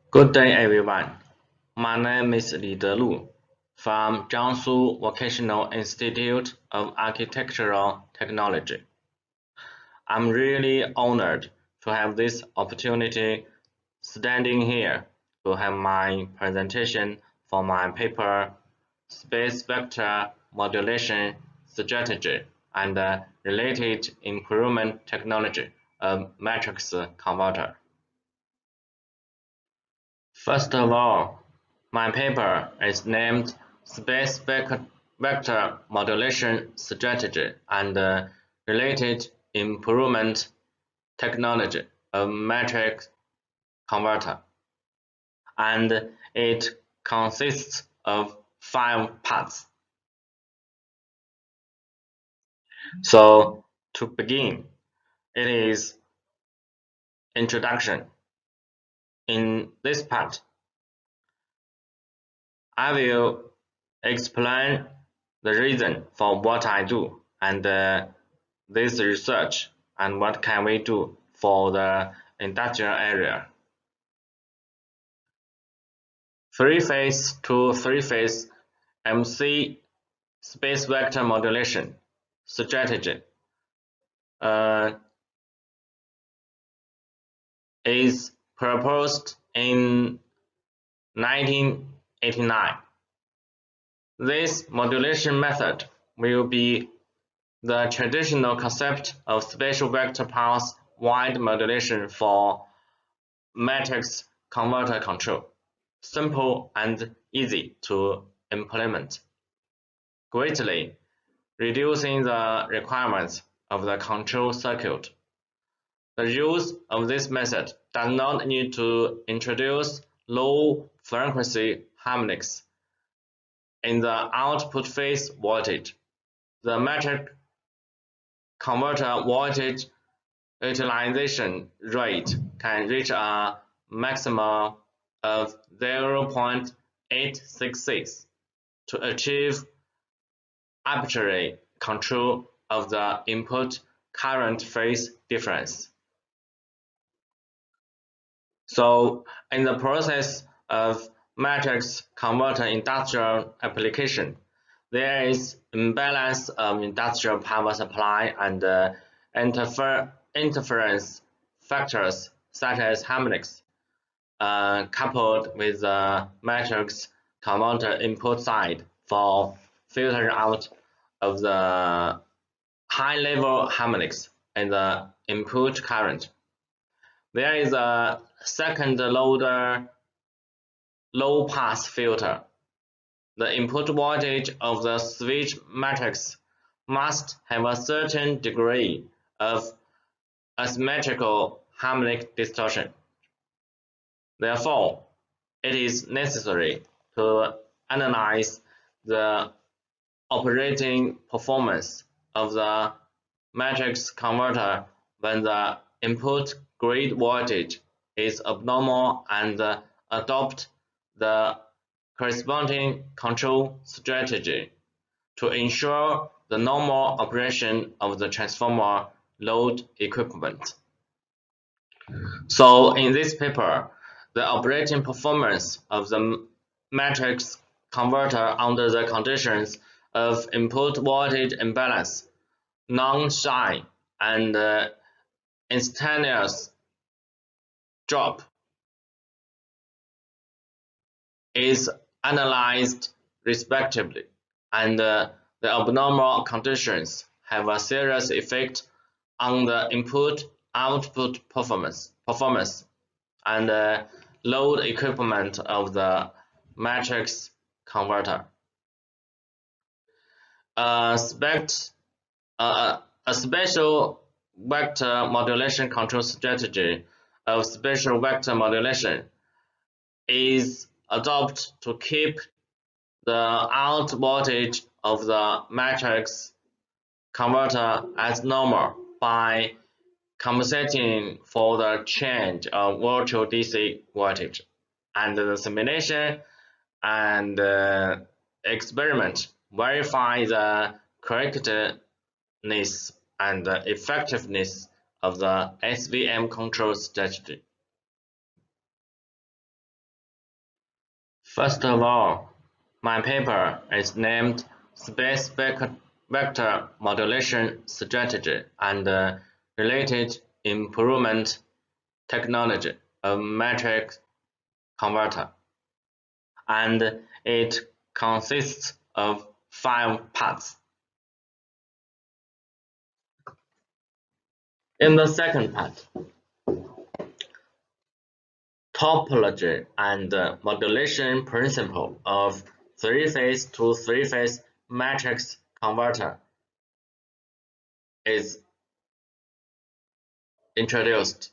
Good day, everyone. My name is Delu from Jiangsu Vocational Institute of Architectural Technology. I'm really honored to have this opportunity standing here to have my presentation for my paper Space Vector Modulation Strategy and Related Improvement Technology of Matrix Converter. First of all, my paper is named Space Vector Modulation Strategy and Related Improvement Technology of Matrix Converter, and it consists of 5 parts. So, to begin, it is introduction. In this part, I will explain the reason for what I do and this research and what can we do for the industrial area. Three-phase to three-phase MC space vector modulation strategy is proposed in 1989. This modulation method will be the traditional concept of spatial vector pulse wide modulation for matrix converter control, simple and easy to implement, greatly reducing the requirements of the control circuit. The use of this method does not need to introduce low frequency harmonics in the output phase voltage. The matrix converter voltage utilization rate can reach a maximum of 0.866 to achieve arbitrary control of the input current phase difference. So, in the process of matrix converter industrial application, there is imbalance of industrial power supply and interference factors such as harmonics, coupled with the matrix converter input side for filtering out of the high-level harmonics in the input current. There is a second low-pass filter. The input voltage of the switch matrix must have a certain degree of asymmetrical harmonic distortion. Therefore, it is necessary to analyze the operating performance of the matrix converter when the input grid voltage is abnormal and adopt the corresponding control strategy to ensure the normal operation of the transformer load equipment. So in this paper, the operating performance of the matrix converter under the conditions of input voltage imbalance, non-shine, and instantaneous drop is analyzed respectively, and the abnormal conditions have a serious effect on the input-output performance and load equipment of the matrix converter. A special vector modulation control strategy of spatial vector modulation is adopted to keep the out voltage of the matrix converter as normal by compensating for the change of virtual DC voltage, and the simulation and experiment verify the correctness and effectiveness of the SVM control strategy. First of all, my paper is named Space Vector Modulation Strategy and Related Improvement Technology of Matrix Converter, and it consists of 5 parts. In the second part, topology and modulation principle of three-phase to three-phase matrix converter is introduced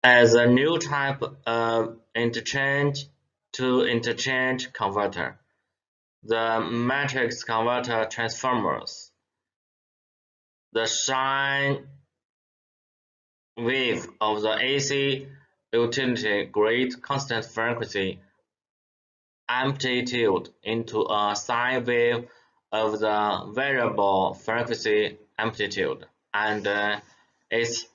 as a new type of interchange-to-interchange converter. The matrix converter transforms the sine wave of the AC utility grid constant frequency amplitude into a sine wave of the variable frequency amplitude, and its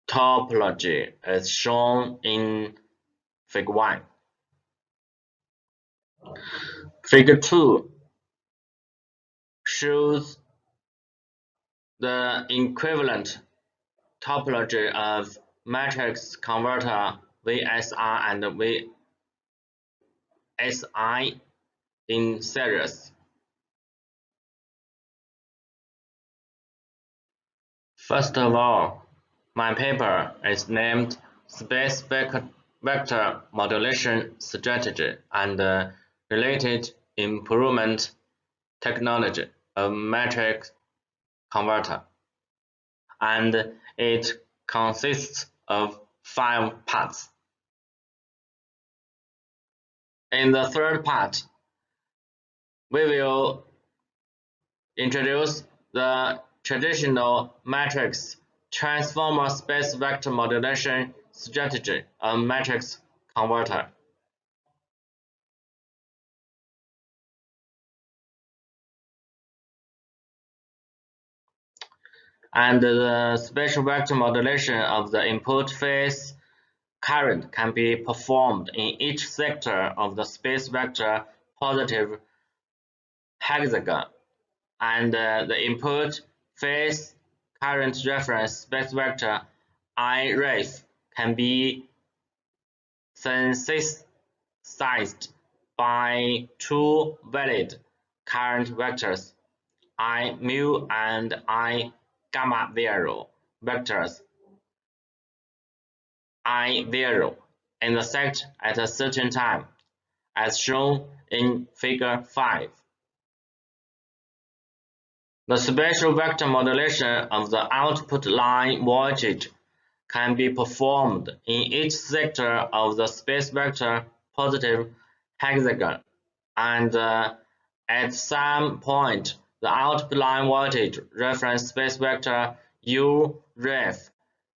topology is shown in Figure 1. Figure 2 shows the equivalent topology of matrix converter VSR and VSI in series. First of all, my paper is named Space Vector Modulation Strategy and Related Improvement Technology of Matrix Converter, and it consists of 5 parts. In the third part, we will introduce the traditional matrix transformer space vector modulation strategy of matrix converter. And the spatial vector modulation of the input phase current can be performed in each sector of the space vector positive hexagon, and the input phase current reference space vector I-ref can be synthesized by 2 valid current vectors, I mu and I gamma 0 vectors I0 intersect at a certain time, as shown in Figure 5. The spatial vector modulation of the output line voltage can be performed in each sector of the space vector positive hexagon, and at some point the output line voltage reference space vector U ref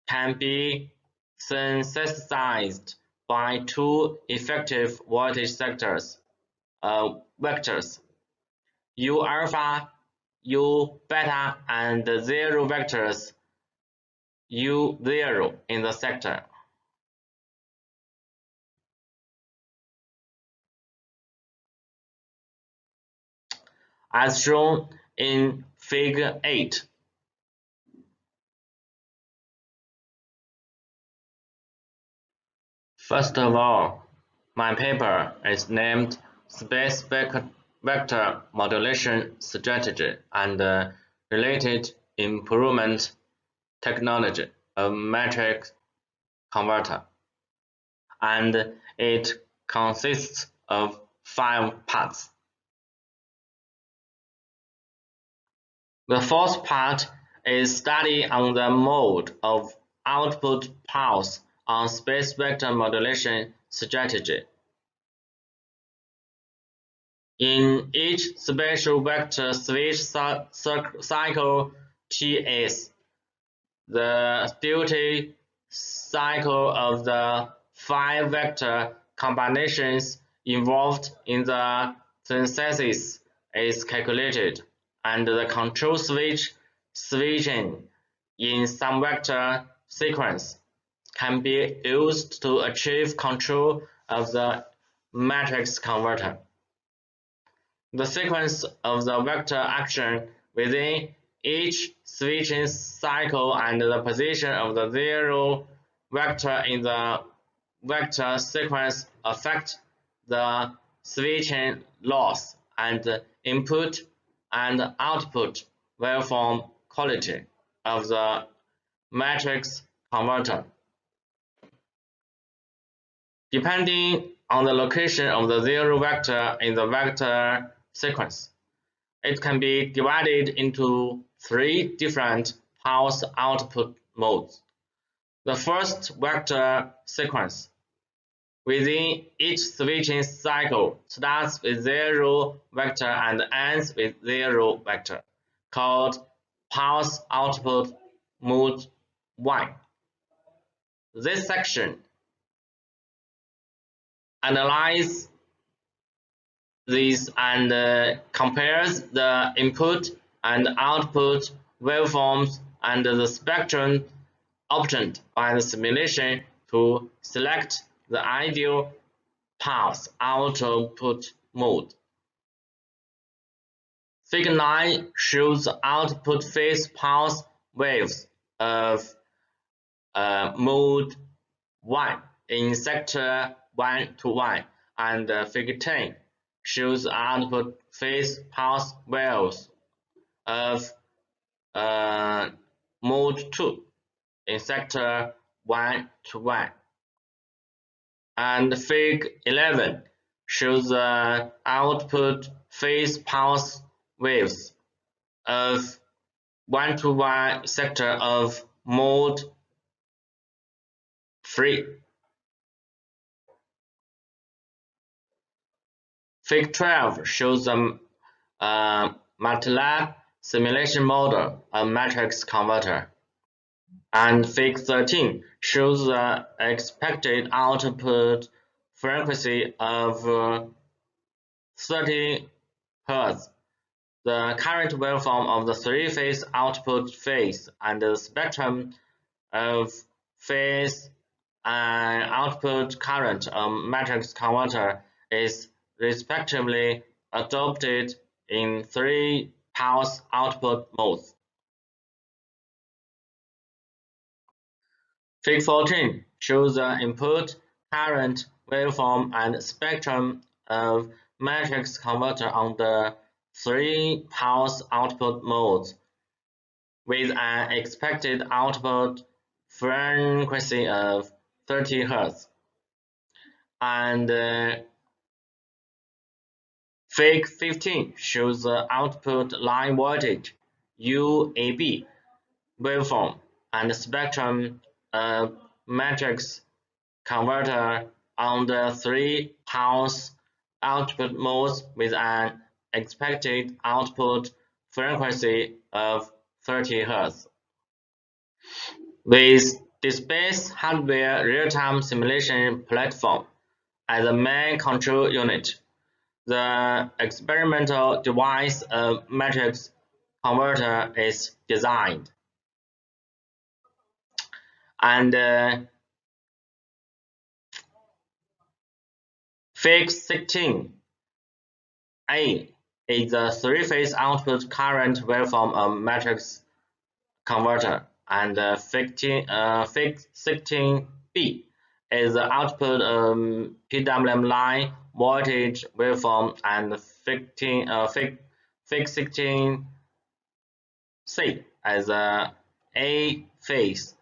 can be synthesized by 2 effective voltage sectors vectors U alpha, U beta, and 0 vectors U0 in the sector. As shown in Figure 8. First of all, my paper is named Space Vector Modulation Strategy and Related Improvement Technology of Matrix Converter, and it consists of 5 parts. The fourth part is study on the mode of output pulse on space vector modulation strategy. In each spatial vector switch cycle Ts, the duty cycle of the 5 vector combinations involved in the synthesis is calculated, and the control switch switching in some vector sequence can be used to achieve control of the matrix converter. The sequence of the vector action within each switching cycle and the position of the zero vector in the vector sequence affect the switching loss and input and output waveform quality of the matrix converter. Depending on the location of the zero vector in the vector sequence, it can be divided into three different pulse output modes. The first vector sequence within each switching cycle starts with zero vector and ends with zero vector, called pulse output mode 1. This section analyzes these and compares the input and output waveforms and the spectrum obtained by the simulation to select the ideal pulse output mode. Figure 9 shows output phase pulse waves of mode 1 in sector 1 to 1, and Figure 10 shows output phase pulse waves of mode 2 in sector 1 to 1. And Figure 11 shows the output phase pulse waves of 1 to 1 sector of mode 3. Figure 12 shows the MATLAB simulation model of matrix converter. And Figure 13 shows the expected output frequency of 30 Hz, the current waveform of the three-phase output phase, and the spectrum of phase and output current of matrix converter is respectively adopted in three pulse output modes. Figure 14 shows the input current waveform and spectrum of matrix converter on the three pulse output modes with an expected output frequency of 30 Hz. And Figure 15 shows the output line voltage UAB waveform and spectrum of matrix converter on the three pulse output modes with an expected output frequency of 30 Hz. With DSpace hardware real-time simulation platform as the main control unit, the experimental device of matrix converter is designed. And Figure 16A is the three-phase output current waveform of matrix converter, and Figure 16B is the output PWM line voltage waveform, and Figure 16C as A phase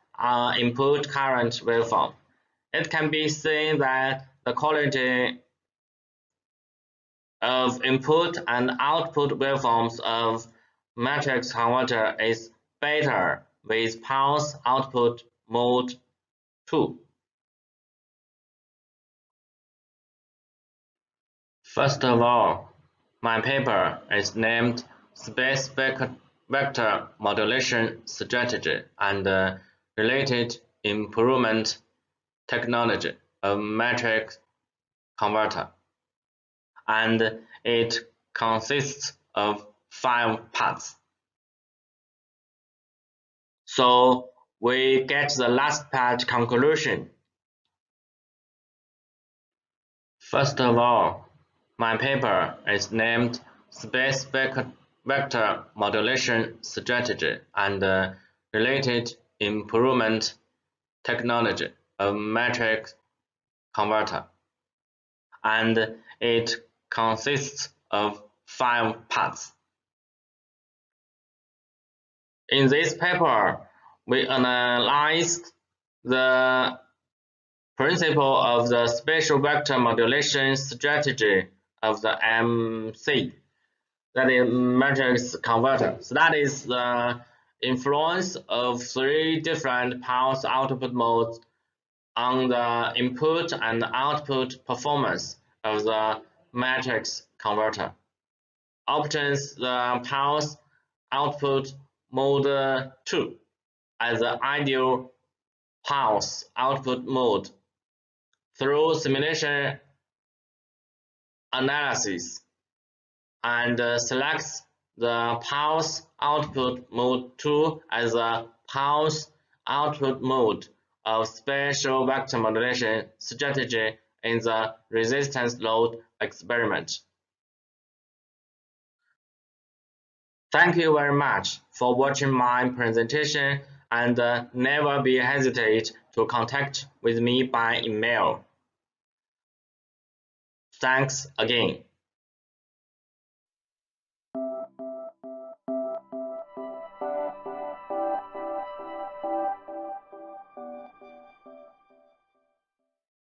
input current waveform. It can be seen that the quality of input and output waveforms of matrix converter is better with pulse output mode 2. First of all, my paper is named Space Vector Modulation Strategy and Related Improvement Technology of Matrix Converter, and it consists of 5 parts. So we get the last part conclusion. First of all, my paper is named Space Vector Modulation Strategy and Related Improvement Technology of Matrix Converter, and it consists of 5 parts. In this paper, we analyzed the principle of the spatial vector modulation strategy of the MC, that is matrix converter. So that is the influence of 3 different pulse output modes on the input and output performance of the matrix converter. Obtains the pulse output mode 2 as the ideal pulse output mode through simulation analysis, and selects the pulse output mode 2 as the pulse output mode of spatial vector modulation strategy in the resistance load experiment. Thank you very much for watching my presentation, and never be hesitate to contact with me by email. Thanks again.